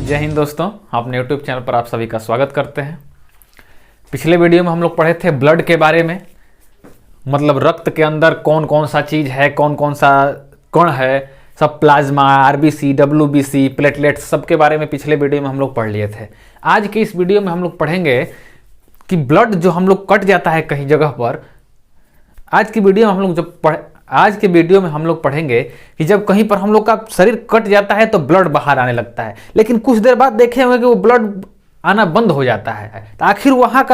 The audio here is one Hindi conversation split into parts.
जय हिंद दोस्तों, अपने YouTube चैनल पर आप सभी का स्वागत करते हैं। पिछले वीडियो में हम लोग पढ़े थे ब्लड के बारे में, मतलब रक्त के अंदर कौन कौन सा चीज़ है, कौन कौन सा कण है, सब प्लाज्मा, आरबीसी, डब्ल्यूबीसी, प्लेटलेट्स, सब के बारे में पिछले वीडियो में हम लोग पढ़ लिए थे। आज के इस वीडियो में हम लोग पढ़ेंगे कि ब्लड जो हम लोग कट जाता है कहीं जगह पर, आज की वीडियो में हम लोग पढ़ेंगे कि जब कहीं पर हम लोग का शरीर कट जाता है तो ब्लड बाहर आने लगता है, लेकिन कुछ देर बाद देखे होंगे कि वो ब्लड आना बंद हो जाता है। तो आखिर वहाँ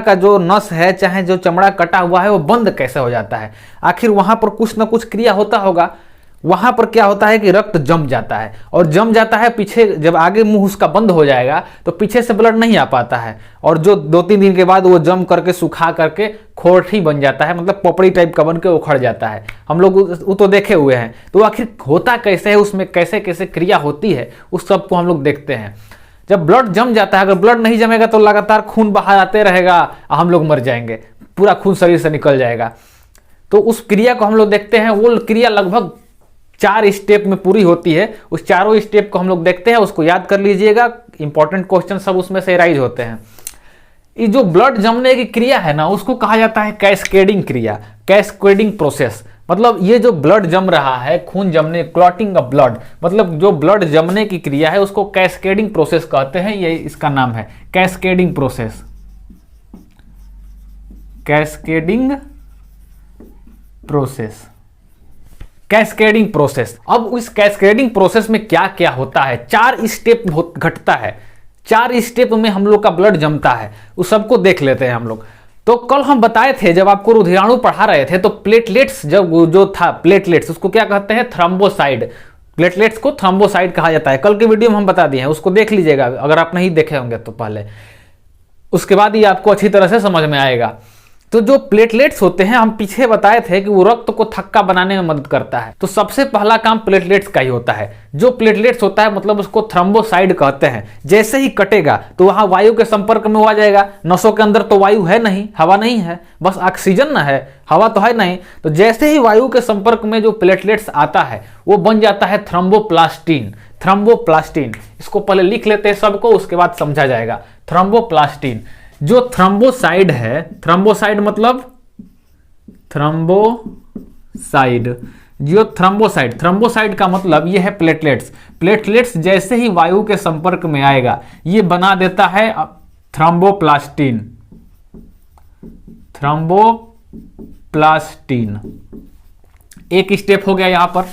का जो नस है, चाहे जो चमड़ा कटा हुआ है, वो बंद कैसे हो जाता है? आखिर वहाँ पर कुछ ना कुछ क्रिया होता होगा। वहाँ पर क्या होता है कि रक्त जम जाता है, और जम जाता है पीछे, जब आगे मुंह उसका बंद हो जाएगा तो पीछे से ब्लड नहीं आ पाता है, और जो 2-3 दिन के बाद वो जम करके सुखा करके खोरठी बन जाता है, मतलब पोपड़ी टाइप का बन के उखड़ जाता है। हम लोग वो तो देखे हुए हैं। तो आखिर होता कैसे है, उसमें कैसे कैसे क्रिया होती है, उस सब को हम लोग देखते हैं। जब ब्लड जम जाता है, अगर ब्लड नहीं जमेगा तो लगातार खून बाहर आते रहेगा, हम लोग मर जाएंगे, पूरा खून शरीर से निकल जाएगा। तो उस क्रिया को हम लोग देखते हैं। वो क्रिया लगभग 4 स्टेप में पूरी होती है। उस चारों स्टेप को हम लोग देखते हैं, उसको याद कर लीजिएगा। इंपॉर्टेंट क्वेश्चन सब उसमें से राइज होते हैं। ये जो ब्लड जमने की क्रिया है ना, उसको कहा जाता है कैस्केडिंग क्रिया, कैस्केडिंग प्रोसेस। मतलब ये जो ब्लड जम रहा है, खून जमने, क्लॉटिंग ऑफ ब्लड, मतलब जो ब्लड जमने की क्रिया है उसको कैस्केडिंग प्रोसेस कहते हैं। ये इसका नाम है cascading process, cascading process, cascading process. अब उस कैस्केडिंग प्रोसेस में क्या क्या होता है? 4 स्टेप घटता है। 4 स्टेप में हम लोग का ब्लड जमता है, उस सबको देख लेते हैं हम लोग। तो कल हम बताए थे, जब आपको रुधिराणु पढ़ा रहे थे, तो प्लेटलेट्स जो था, प्लेटलेट्स उसको क्या कहते हैं? थ्रोम्बोसाइड। प्लेटलेट्स को थ्रोम्बोसाइड कहा जाता है। कल के वीडियो में हम बता दिए हैं, उसको देख लीजिएगा अगर आप नहीं देखे होंगे तो पहले, उसके बाद ये आपको अच्छी तरह से समझ में आएगा। तो जो प्लेटलेट्स होते हैं, हम पीछे बताए थे कि वो रक्त को थक्का बनाने में मदद करता है। तो सबसे पहला काम प्लेटलेट्स का ही होता है। जो प्लेटलेट्स होता है, मतलब उसको थ्रोम्बोसाइड कहते हैं। जैसे ही कटेगा तो वहां वायु के संपर्क में आ जाएगा। नसों के अंदर तो वायु है नहीं, हवा नहीं है, बस ऑक्सीजन ना है, हवा तो है नहीं। तो जैसे ही वायु के संपर्क में जो प्लेटलेट्स आता है, वो बन जाता है थ्रोम्बोप्लास्टिन। थ्रोम्बोप्लास्टिन, इसको पहले लिख लेते हैं सबको, उसके बाद समझा जाएगा। थ्रोम्बोप्लास्टिन जो थ्रोम्बोसाइड है, थ्रोम्बोसाइड मतलब थ्रोम्बोसाइड, जो थ्रोम्बोसाइड का मतलब ये है प्लेटलेट्स। प्लेटलेट्स जैसे ही वायु के संपर्क में आएगा, ये बना देता है थ्रोम्बोप्लास्टिन। थ्रोम्बोप्लास्टिन एक स्टेप हो गया यहां पर।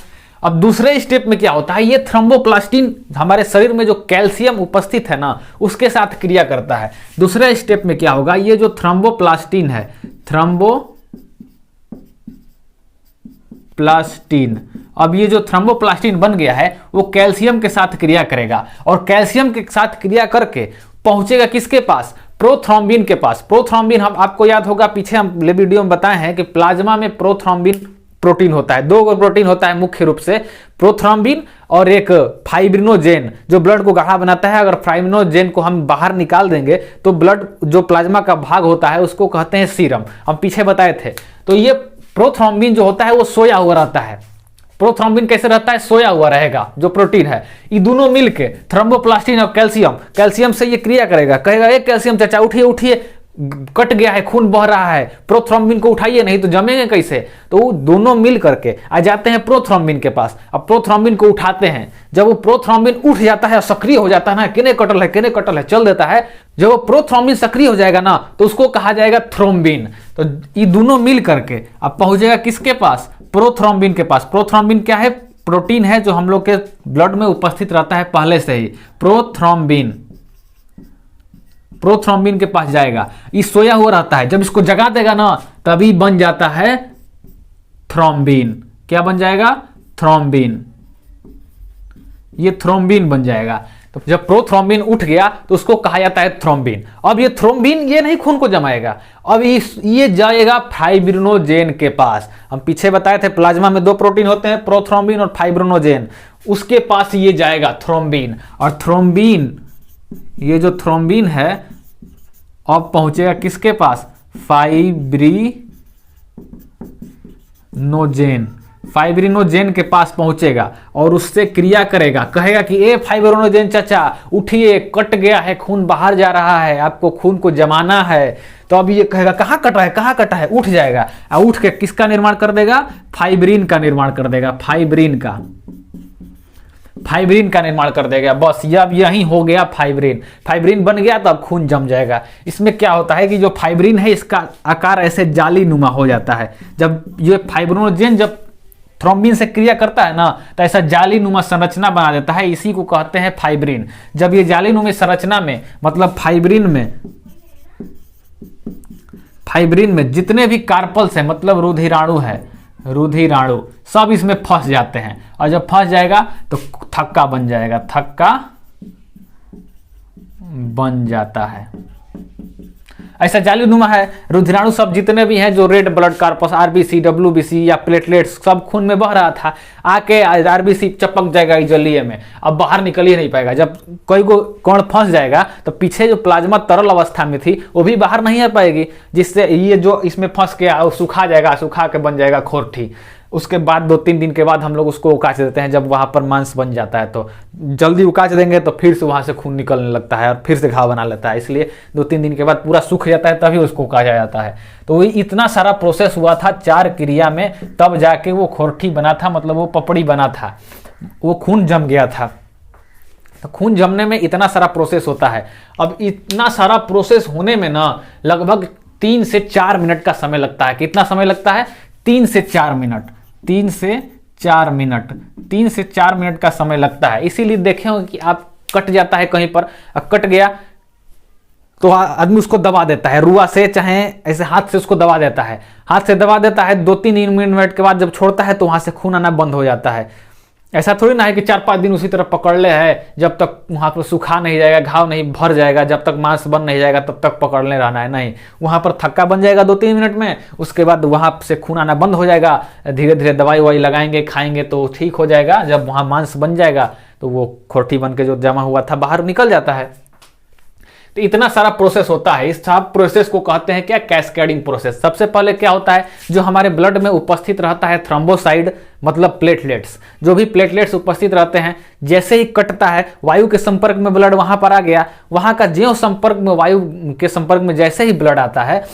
अब दूसरे स्टेप में क्या होता है? ये थ्रोम्बोप्लास्टिन हमारे शरीर में जो कैल्शियम उपस्थित है ना, उसके साथ क्रिया करता है। दूसरे स्टेप में क्या होगा? ये जो थ्रोम्बोप्लास्टिन है, थ्रोम्बोप्लास्टिन, अब ये जो थ्रोम्बोप्लास्टिन बन गया है, वो कैल्शियम के साथ क्रिया करेगा, और कैल्शियम के साथ क्रिया करके पहुंचेगा किसके पास? प्रोथ्रोम्बिन के पास। प्रोथ्रोम्बिन, हम आपको याद होगा, पीछे हम वीडियो में बताए हैं कि प्लाज्मा में प्रोथ्रोम्बिन प्रोटीन होता है। 2 प्रोटीन होता है मुख्य रूप से, प्रोथ्रोम्बिन और एक फाइब्रिनोजेन, जो ब्लड को गाढ़ा बनाता है। अगर फाइब्रिनोजेन को हम बाहर निकाल देंगे तो ब्लड जो प्लाज्मा का भाग होता है उसको कहते हैं सीरम, हम पीछे बताए थे। तो ये प्रोथ्रोम्बिन जो होता है वो सोया हुआ रहता है। प्रोथ्रोम्बिन कैसे रहता है? सोया हुआ रहेगा, जो प्रोटीन है। ये दोनों मिलके थ्रोम्बोप्लास्टिन और कैल्शियम से ये क्रिया करेगा। कहेगा एक कैल्शियम चाचा उठिए उठिए, कट गया है, खून बह रहा है, प्रोथ्रोम्बिन को उठाइए, नहीं तो जमेंगे कैसे। तो वो दोनों मिल करके आ जाते हैं प्रोथ्रोम्बिन के पास। अब प्रोथ्रोम्बिन को उठाते हैं। जब वो प्रोथ्रोम्बिन उठ जाता है, सक्रिय हो जाता है ना, किने कटल है चल देता है। जब वो प्रोथ्रोम्बिन सक्रिय हो जाएगा ना, तो उसको कहा जाएगा थ्रोम्बिन। तो ये दोनों मिल करके अब पहुंचेगा किसके पास? प्रोथ्रोम्बिन के पास। प्रोथ्रोम्बिन क्या है? प्रोटीन है जो हम लोग के ब्लड में उपस्थित रहता है पहले से ही। प्रोथ्रोम्बिन के पास जाएगा। ये सोया हुआ रहता है, जब इसको जगा देगा ना, तभी बन जाता है थ्रोम्बिन। क्या बन जाएगा? थ्रोम्बिन। ये थ्रोम्बिन बन जाएगा। तो जब प्रोथ्रोम्बिन उठ गया तो उसको कहा जाता है थ्रोम्बिन। अब ये थ्रोम्बिन ये नहीं खून को जमाएगा, अब ये जाएगा फाइब्रिनोजेन के पास। हम पीछे बताए थे प्लाज्मा में 2 प्रोटीन होते हैं, प्रोथ्रोम्बिन और फाइब्रिनोजेन। उसके पास ये जाएगा थ्रोम्बिन, और थ्रोम्बिन, ये जो थ्रोम्बिन है अब पहुंचेगा किसके पास? फाइब्रिनोजेन। फाइब्रिनोजेन के पास पहुंचेगा और उससे क्रिया करेगा, कहेगा कि ए फाइब्रिनोजेन चाचा उठिए, कट गया है, खून बाहर जा रहा है, आपको खून को जमाना है। तो अब ये कहेगा कहाँ कटा है, कहाँ कटा है, उठ जाएगा और उठ के किसका निर्माण कर देगा, फाइब्रिन का निर्माण कर देगा, फाइब्रिन का निर्माण कर देगा। बस अब यही हो गया फाइब्रिन, फाइब्रिन बन गया तो अब खून जम जाएगा। इसमें क्या होता है कि जो फाइब्रिन है इसका आकार ऐसे जाली नुमा हो जाता है। जब ये फाइब्रिनोजेन जब थ्रोम्बिन से क्रिया करता है ना तो ऐसा जाली नुमा संरचना बना देता है, इसी को कहते हैं फाइब्रिन। जब ये जाली नुमा संरचना में मतलब फाइब्रिन में जितने भी कार्पल्स है मतलब रुधिराणु सब इसमें फंस जाते हैं और जब फंस जाएगा तो थक्का बन जाएगा, थक्का बन जाता है। ऐसा जालीनुमा है। रुधिराणु सब जितने भी हैं जो red blood corpus, RBC, WBC या प्लेटलेट्स सब खून में बह रहा था, आके आरबीसी चपक जाएगा इस जलीय में, अब बाहर निकल ही नहीं पाएगा। जब कोई को कण फंस जाएगा तो पीछे जो प्लाज्मा तरल अवस्था में थी वो भी बाहर नहीं आ पाएगी, जिससे ये जो इसमें फंस गया वो सुखा जाएगा, सुखा के बन जाएगा खोरठी। उसके बाद 2-3 दिन के बाद हम लोग उसको उकाच देते हैं। जब वहाँ पर मांस बन जाता है तो जल्दी उकाच देंगे तो फिर से वहाँ से खून निकलने लगता है और फिर से घाव बना लेता है, इसलिए 2-3 दिन के बाद पूरा सूख जाता है तभी उसको उकाचा जाता है। तो वही इतना सारा प्रोसेस हुआ था 4 क्रिया में, तब जाके वो खोरठी बना था, मतलब वो पपड़ी बना था, वो खून जम गया था। तो खून जमने में इतना सारा प्रोसेस होता है। अब इतना सारा प्रोसेस होने में ना लगभग 3 से 4 मिनट का समय लगता है। कितना समय लगता है? 3 से 4 मिनट, 3 से 4 मिनट का समय लगता है। इसीलिए देखे हो कि आप कट जाता है कहीं पर, कट गया तो आदमी उसको दबा देता है रुआ से, चाहे ऐसे हाथ से उसको दबा देता है, हाथ से दबा देता है। 2-3 मिनट के बाद जब छोड़ता है तो वहां से खून आना बंद हो जाता है। ऐसा थोड़ी ना है कि 4-5 दिन उसी तरह पकड़ ले है, जब तक वहां पर सूखा नहीं जाएगा, घाव नहीं भर जाएगा, जब तक मांस बन नहीं जाएगा तब तक पकड़ने रहना है, नहीं। वहां पर थक्का बन जाएगा 2-3 मिनट में, उसके बाद वहां से खून आना बंद हो जाएगा। धीरे धीरे दवाई ववाई लगाएंगे, खाएंगे तो ठीक हो जाएगा। जब वहां मांस बन जाएगा तो वो खोरठी बन के जो जमा हुआ था बाहर निकल जाता है। तो इतना सारा प्रोसेस होता है। इस सब प्रोसेस को कहते हैं क्या? Cascading process. सबसे पहले क्या होता है, जो हमारे ब्लड में उपस्थित रहता है थ्रोम्बोसाइड मतलब प्लेटलेट्स, जो भी प्लेटलेट्स उपस्थित रहते हैं, जैसे ही कटता है वायु के संपर्क में ब्लड वहां पर आ गया, वहां का ज्यों संपर्क में वायु के संपर्क में जैसे ही ब्लड आता है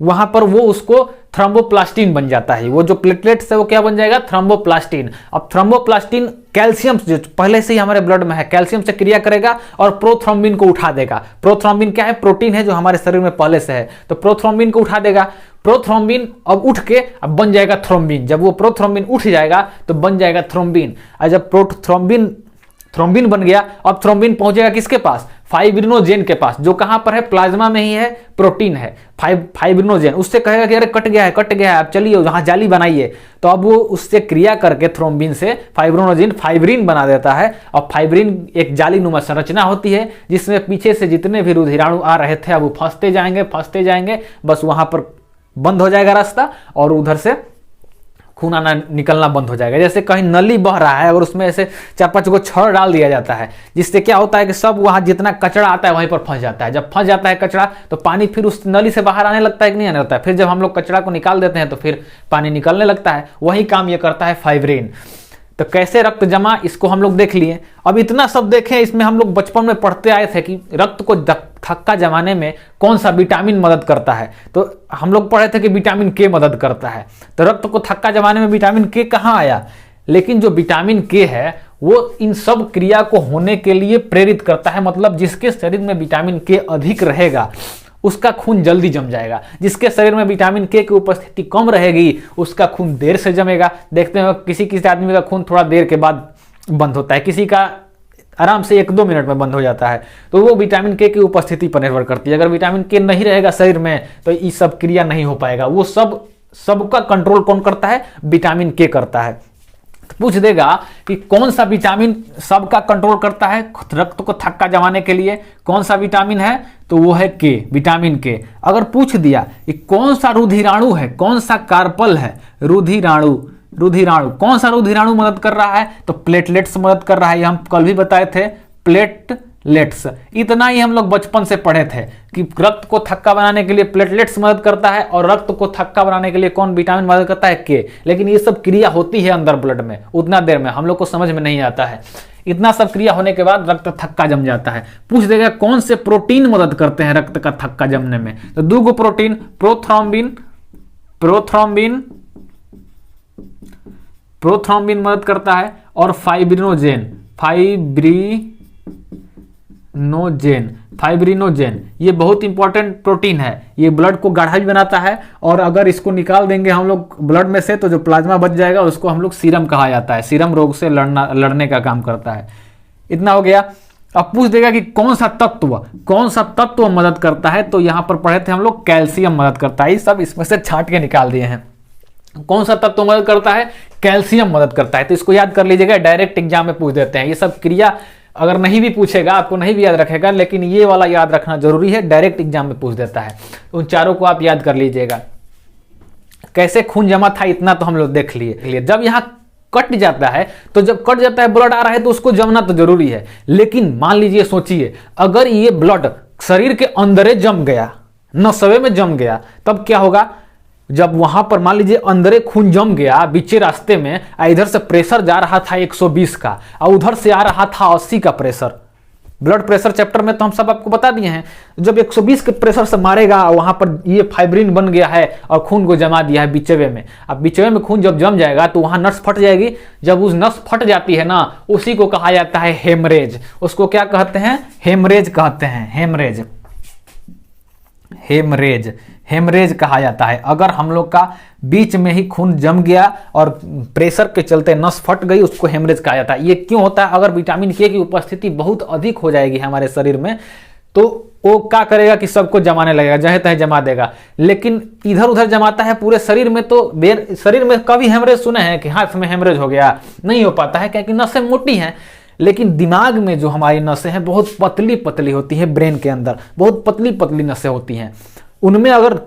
वहां पर वो उसको थ्रोम्बोप्लास्टिन बन जाता है। वो जो प्लेटलेट्स है वो क्या बन जाएगा? थ्रोम्बोप्लास्टिन। अब थ्रोम्बोप्लास्टिन कैल्शियम जो पहले से ही हमारे ब्लड में है, कैल्शियम से क्रिया करेगा और प्रोथ्रोम्बिन को उठा देगा। प्रोथ्रोम्बिन क्या है? प्रोटीन है जो हमारे शरीर में पहले से है, तो प्रोथ्रोम्बिन को उठा देगा। प्रोथ्रोम्बिन अब उठ के अब बन जाएगा थ्रोम्बिन। जब वो प्रोथ्रोम्बिन उठ जाएगा तो बन जाएगा थ्रोम्बिन। और जब थ्रोम्बिन बन गया, अब थ्रोम्बिन पहुंचेगा किसके पास? फाइब्रिनोजेन के पास, जो कहां पर है? प्लाज्मा में ही है, प्रोटीन है फाइब्रिनोजेन। उससे कहेगा कि अरे कट गया है, आप चलिए वहां जाली बनाइए। तो अब वो उससे क्रिया करके थ्रोम्बिन से फाइब्रिनोजेन फाइब्रिन बना देता है। और फाइब्रिन एक जालीनुमा संरचना होती है जिसमें पीछे से जितने भी रुधिराणु आ रहे थे अब वो फंसते जाएंगे, बस वहां पर बंद हो जाएगा रास्ता और उधर से खून आना निकलना बंद हो जाएगा। जैसे कहीं नली बह रहा है और उसमें ऐसे 4-5 को छड़ डाल दिया जाता है, जिससे क्या होता है कि सब वहां जितना कचरा आता है वहीं पर फंस जाता है। जब फंस जाता है कचरा तो पानी फिर उस नली से बाहर आने लगता है कि नहीं आने लगता है। फिर जब हम लोग कचरा को निकाल देते हैं तो फिर पानी निकलने लगता है। वही काम ये करता है फाइब्रिन। तो कैसे रक्त जमा, इसको हम लोग देख लिए। अब इतना सब देखें, इसमें हम लोग बचपन में पढ़ते आए थे कि रक्त को थक्का जमाने में कौन सा विटामिन मदद करता है। तो हम लोग पढ़े थे कि विटामिन के मदद करता है। तो रक्त को थक्का जमाने में विटामिन के कहाँ आया? लेकिन जो विटामिन के है वो इन सब क्रिया को होने के लिए प्रेरित करता है। मतलब जिसके शरीर में विटामिन के अधिक रहेगा उसका खून जल्दी जम जाएगा, जिसके शरीर में विटामिन के की उपस्थिति कम रहेगी उसका खून देर से जमेगा। देखते हैं किसी आदमी का खून थोड़ा देर के बाद बंद होता है, किसी का आराम से 1-2 मिनट में बंद हो जाता है। तो वो विटामिन के की उपस्थिति पर निर्भर करती है। अगर विटामिन के नहीं रहेगा शरीर में तो ये सब क्रिया नहीं हो पाएगा। वो सबका कंट्रोल कौन करता है? विटामिन के करता है। पूछ देगा कि कौन सा विटामिन सबका कंट्रोल करता है रक्त को थक्का जमाने के लिए, कौन सा विटामिन है? तो वो है के, विटामिन के। अगर पूछ दिया कि कौन सा रुधिराणु है, कौन सा कार्पल है? रुधिराणु कौन सा रुधिराणु मदद कर रहा है? तो प्लेटलेट्स मदद कर रहा है। ये हम कल भी बताए थे, प्लेटलेट्स प्लेटलेट्स। इतना ही हम लोग बचपन से पढ़े थे कि रक्त को थक्का बनाने के लिए प्लेटलेट्स मदद करता है और रक्त को थक्का बनाने के लिए कौन विटामिन मदद करता है, के। लेकिन ये सब क्रिया होती है अंदर ब्लड में, उतना देर में हम लोग को समझ में नहीं आता है। इतना सब क्रिया होने के बाद रक्त थक्का जम जाता है। पूछ देगा कौन से प्रोटीन मदद करते हैं रक्त का थक्का जमने में, तो दो गो प्रोटीन, प्रोथ्रोम्बिन मदद करता है और फाइब्रिनोजेन। ये बहुत इंपॉर्टेंट प्रोटीन है, ये ब्लड को गाढ़ा भी बनाता है और अगर इसको निकाल देंगे हम लोग ब्लड में से तो जो प्लाज्मा बच जाएगा उसको हम लोग सीरम कहा जाता है। सीरम रोग से लड़ने का काम करता है। इतना हो गया। अब पूछ देगा कि कौन सा तत्व मदद करता है, तो यहां पर पढ़े थे हम लोग कैल्शियम मदद करता है। ये सब इसमें से छांट के निकाल दिए हैं। कौन सा तत्व मदद करता है, कैल्शियम मदद करता है। तो इसको याद कर लीजिएगा, डायरेक्ट एग्जाम में पूछ देते हैं। ये सब क्रिया अगर नहीं भी पूछेगा, आपको नहीं भी याद रखेगा, लेकिन ये वाला याद रखना जरूरी है, डायरेक्ट एग्जाम में पूछ देता है। उन चारों को आप याद कर लीजिएगा। कैसे खून जमा था इतना तो हम लोग देख लिए। जब यहाँ कट जाता है, तो जब कट जाता है ब्लड आ रहा है तो उसको जमना तो जरूरी है। लेकिन मान लीजिए, सोचिए अगर ये ब्लड शरीर के अंदर जम गया, नसवे में जम गया, तब क्या होगा। जब वहां पर मान लीजिए अंदर खून जम गया बीचे रास्ते में, इधर से प्रेशर जा रहा था 120 का और उधर से आ रहा था 80 का प्रेशर। ब्लड प्रेशर चैप्टर में तो हम सब आपको बता दिए हैं। जब 120 के प्रेशर से मारेगा, वहां पर ये फाइब्रिन बन गया है और खून को जमा दिया है बिचवे में। अब बिचवे में खून जब जम जाएगा तो वहां नस फट जाएगी। जब उस नस फट जाती है ना, उसी को कहा जाता है हेमरेज। उसको क्या कहते हैं, हेमरेज कहते हैं। हेमरेज कहा जाता है। अगर हम लोग का बीच में ही खून जम गया और प्रेशर के चलते नस फट गई, उसको हेमरेज कहा जाता है। ये क्यों होता है, अगर विटामिन के की उपस्थिति बहुत अधिक हो जाएगी हमारे शरीर में, तो वो क्या करेगा कि सबको जमाने लगेगा, जहे तहे जमा देगा। लेकिन इधर उधर जमाता है पूरे शरीर में, तो शरीर में कभी हेमरेज सुने हैं कि हाथ में हेमरेज हो गया, नहीं हो पाता है, क्योंकि नसें मोटी हैं। लेकिन दिमाग में जो हमारी नसें हैं बहुत पतली पतली होती हैं, ब्रेन के अंदर बहुत पतली पतली नसें होती हैं। उनमें अगर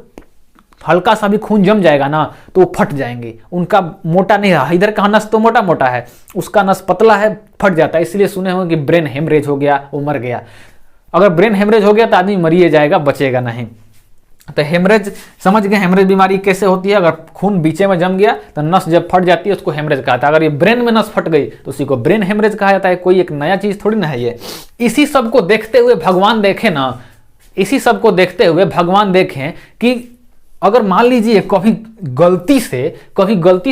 हल्का सा भी खून जम जाएगा ना तो वो फट जाएंगे। उनका मोटा नहीं रहा, इधर का नस तो मोटा मोटा है, उसका नस पतला है, फट जाता है। इसलिए सुने होंगे कि ब्रेन हेमरेज हो गया, वो मर गया। अगर ब्रेन हेमरेज हो गया तो आदमी मरिए जाएगा, बचेगा नहीं। तो हेमरेज समझ गए, हेमरेज बीमारी कैसे होती है। अगर खून बीचे में जम गया तो नस जब फट जाती है उसको हेमरेज कहा जाता है। अगर ये ब्रेन में नस फट गई तो उसी को ब्रेन हेमरेज कहा जाता है। कोई एक नया चीज थोड़ी ना है ये। इसी सब को देखते हुए भगवान देखे ना, इसी सब को देखते हुए भगवान देखें कि अगर मान लीजिए कभी गलती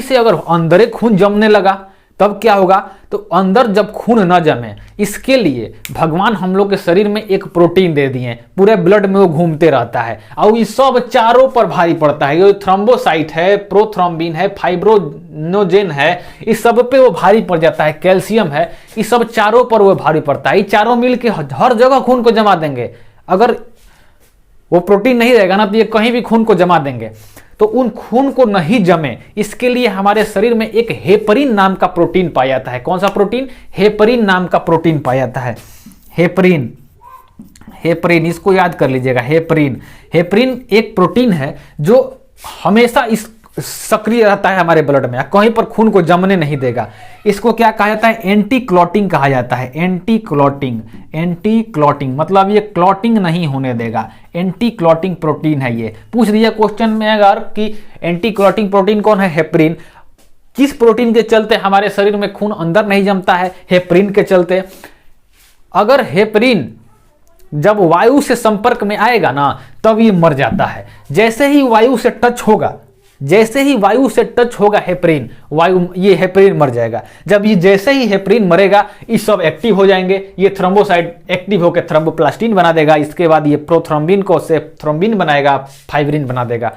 से अगर अंदर खून जमने लगा तब क्या होगा। तो अंदर जब खून न जमे, इसके लिए भगवान हम लोग के शरीर में एक प्रोटीन दे दिए, पूरे ब्लड में वो घूमते रहता है और ये सब चारों पर भारी पड़ता है। ये थ्रोम्बोसाइट है, प्रोथ्रोम्बिन है, फाइब्रिनोजेन है, इस सब पे वो भारी पड़ जाता है। कैल्शियम है, इस सब चारों पर वो भारी पड़ता है। ये चारों मिलके हर जगह खून को जमा देंगे। अगर वो प्रोटीन नहीं रहेगा ना तो ये कहीं भी खून को जमा देंगे। तो उन खून को नहीं जमे, इसके लिए हमारे शरीर में एक हेपरिन नाम का प्रोटीन पाया जाता है। कौन सा प्रोटीन, हेपरिन नाम का प्रोटीन पाया जाता है। हेपरिन इसको याद कर लीजिएगा। हेपरिन एक प्रोटीन है जो हमेशा इस सक्रिय रहता है हमारे ब्लड में, कहीं पर खून को जमने नहीं देगा। इसको क्या कहा जाता है, एंटी क्लॉटिंग कहा जाता है। एंटी क्लॉटिंग मतलब ये क्लॉटिंग नहीं होने देगा। एंटी क्लॉटिंग प्रोटीन है ये। पूछ दिया क्वेश्चन में अगर कि एंटी क्लॉटिंग प्रोटीन कौन है, हेपरिन। किस प्रोटीन के चलते हमारे शरीर में खून अंदर नहीं जमता है, हेपरिन के चलते। अगर हेपरिन जब वायु से संपर्क में आएगा ना तब ये मर जाता है। जैसे ही वायु से टच होगा हेपरिन, ये हेपरिन मर जाएगा। जब ये जैसे ही हेपरिन मरेगा ये सब एक्टिव हो जाएंगे। ये थ्रोम्बोसाइट एक्टिव होकर थ्रोम्बोप्लास्टिन बना देगा। इसके बाद ये प्रोथ्रोम्बिन को से थ्रोम्बिन बनाएगा, फाइब्रिन बना देगा।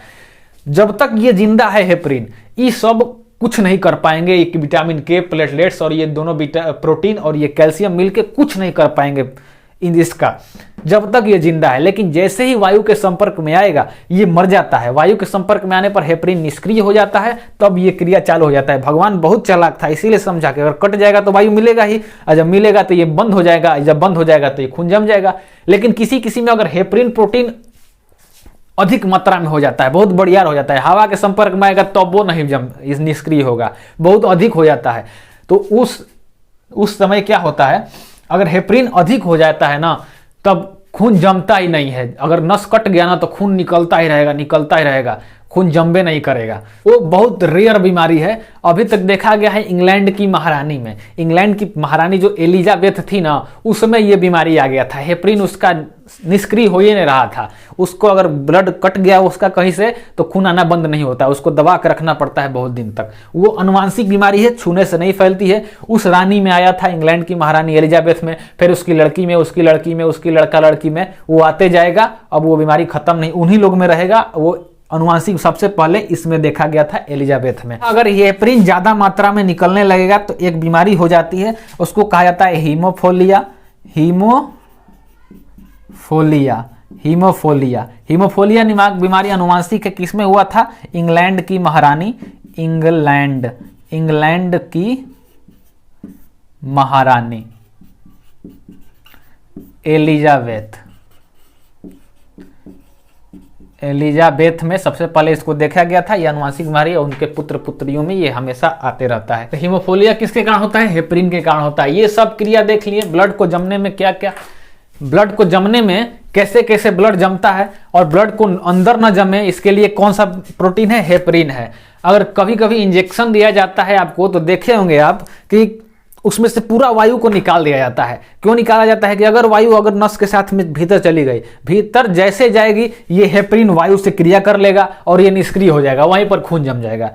जब तक ये जिंदा है हेपरिन, ये सब कुछ नहीं कर पाएंगे। ये विटामिन के, प्लेटलेट्स और ये दोनों प्रोटीन और ये कैल्शियम मिलके कुछ नहीं कर पाएंगे इसका, जब तक ये जिंदा है। लेकिन जैसे ही वायु के संपर्क में आएगा ये मर जाता है। वायु के संपर्क में आने पर हेपरिन निष्क्रिय हो जाता है, तब ये क्रिया चालू हो जाता है। भगवान बहुत चालाक था, इसीलिए समझा कि अगर कट जाएगा तो वायु मिलेगा ही, और जब मिलेगा तो ये बंद हो जाएगा, जब बंद हो जाएगा तो ये खून जम जाएगा। लेकिन किसी में अगर हेपरिन प्रोटीन अधिक मात्रा में हो जाता है, बहुत बढ़िया हो जाता है, हवा के संपर्क में आएगा तब वो नहीं निष्क्रिय होगा, बहुत अधिक हो जाता है। तो उस समय क्या होता है, अगर हेपरिन अधिक हो जाता है ना तब खून जमता ही नहीं है, अगर नस कट गया ना तो खून निकलता ही रहेगा, निकलता ही रहेगा, खून जमबे नहीं करेगा। वो बहुत रेयर बीमारी है। अभी तक देखा गया है इंग्लैंड की महारानी में, इंग्लैंड की महारानी जो एलिजाबेथ थी ना, उस समय ये बीमारी आ गया था, हेपरिन उसका निष्क्रिय हो ही नहीं रहा था। उसको अगर ब्लड कट गया उसका कहीं से तो खून आना बंद नहीं होता, उसको दबा के रखना पड़ता है बहुत दिन तक। वो अनुवांशिक बीमारी है, छूने से नहीं फैलती है। उस रानी में आया था, इंग्लैंड की महारानी एलिजाबेथ में, फिर उसकी लड़की में, उसकी लड़की में, उसकी लड़का लड़की में, वो आते जाएगा। अब वो बीमारी खत्म नहीं, उन्हीं लोग में रहेगा। वो अनुवांशिक सबसे पहले इसमें देखा गया था एलिजाबेथ में। अगर हेपरिन ज्यादा मात्रा में निकलने लगेगा तो एक बीमारी हो जाती है, उसको कहा जाता है हीमोफोलिया। हीमोफोलिया नामक बीमारी अनुवांशिक है। किसमें हुआ था? इंग्लैंड की महारानी, इंग्लैंड की महारानी एलिजाबेथ में सबसे पहले इसको देखा गया था। यह अनुवांशिक बीमारी और उनके पुत्र पुत्रियों में ये हमेशा आते रहता है। तो हीमोफोलिया किसके कारण होता है? हेपरिन के कारण होता है। ये सब क्रिया देख लिए, ब्लड को जमने में क्या क्या, ब्लड को जमने में कैसे कैसे ब्लड जमता है, और ब्लड को अंदर न जमे इसके लिए कौन सा प्रोटीन है? हेपरिन है। अगर कभी कभी इंजेक्शन दिया जाता है आपको तो देखे होंगे आप कि उसमें से पूरा वायु को निकाल दिया जाता है। क्यों निकाला जाता है? कि अगर वायु अगर नस के साथ में भीतर चली गई, भीतर जैसे जाएगी ये हेपरिन वायु से क्रिया कर लेगा और ये निष्क्रिय हो जाएगा, वहीं पर खून जम जाएगा।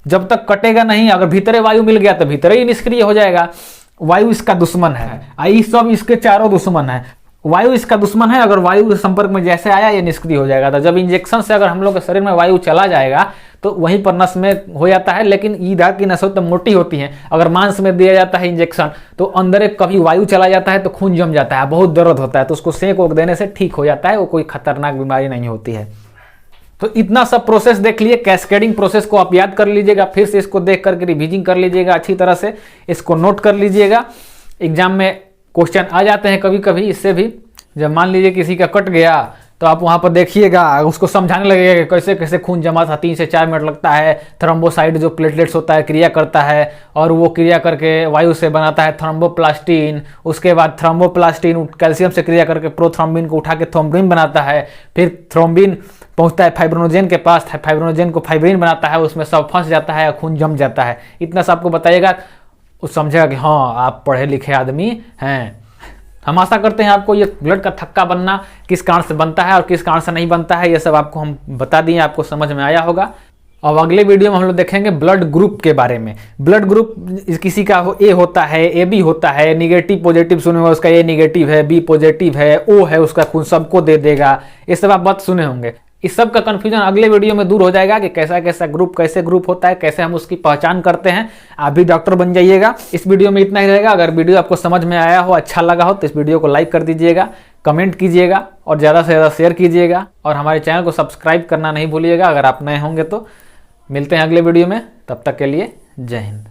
जब तक कटेगा नहीं, अगर भीतरे वायु मिल गया तो भीतरे ही निष्क्रिय हो जाएगा। वायु इसका दुश्मन है, ये सब इसके चारों दुश्मन है। वायु इसका दुश्मन है, अगर वायु के संपर्क में जैसे आया ये निष्क्रिय हो जाएगा। तो जब इंजेक्शन से अगर हम लोग के शरीर में वायु चला जाएगा तो वहीं पर नस में हो जाता है। लेकिन इधर की नसें तो मोटी होती हैं, अगर मांस में दिया जाता है इंजेक्शन तो अंदर एक कभी वायु चला जाता है तो खून जम जाता है, बहुत दर्द होता है, तो उसको सेक वोक देने से ठीक हो जाता है। वो कोई खतरनाक बीमारी नहीं होती है। तो इतना सब प्रोसेस देख लिए, कैस्केडिंग प्रोसेस को आप याद कर लीजिएगा, फिर से इसको देख करके रिवीजिंग कर लीजिएगा अच्छी तरह से, इसको नोट कर लीजिएगा। एग्जाम में क्वेश्चन आ जाते हैं कभी कभी इससे भी। जब मान लीजिए किसी का कट गया तो आप वहाँ पर देखिएगा, उसको समझाने लगेगा कि कैसे कैसे खून जमा था, 3 से 4 मिनट लगता है। थ्रोम्बोसाइट जो प्लेटलेट्स होता है क्रिया करता है और वो क्रिया करके वायु से बनाता है थ्रोम्बोप्लास्टिन। उसके बाद थ्रोम्बोप्लास्टिन कैल्शियम से क्रिया करके प्रोथ्रोम्बिन को उठा के थ्रोम्बिन बनाता है। फिर थ्रोम्बिन पहुंचता है फाइब्रिनोजेन के पास, फाइब्रिनोजेन को फाइब्रिन बनाता है, उसमें सब फंस जाता है, खून जम जाता है। इतना सब आपको बताइएगा, उस समझेगा कि हाँ आप पढ़े लिखे आदमी हैं। हम आशा करते हैं आपको ये ब्लड का थक्का बनना किस कारण से बनता है और किस कारण से नहीं बनता है, ये सब आपको हम बता दिए, आपको समझ में आया होगा। अब अगले वीडियो में हम लोग देखेंगे ब्लड ग्रुप के बारे में। ब्लड ग्रुप किसी का ए होता है, ए बी होता है, निगेटिव पॉजिटिव सुने होंगे, उसका ए निगेटिव है, बी पॉजिटिव है, ओ है, उसका खून सबको दे देगा। ये सब आप बात सुने होंगे। इस सब का कंफ्यूजन अगले वीडियो में दूर हो जाएगा कि कैसा कैसा ग्रुप, कैसे ग्रुप होता है, कैसे हम उसकी पहचान करते हैं। आप भी डॉक्टर बन जाइएगा। इस वीडियो में इतना ही रहेगा। अगर वीडियो आपको समझ में आया हो, अच्छा लगा हो तो इस वीडियो को लाइक कर दीजिएगा, कमेंट कीजिएगा और ज़्यादा से ज़्यादा शेयर कीजिएगा, और हमारे चैनल को सब्सक्राइब करना नहीं भूलिएगा अगर आप नए होंगे तो। मिलते हैं अगले वीडियो में, तब तक के लिए जय हिंद।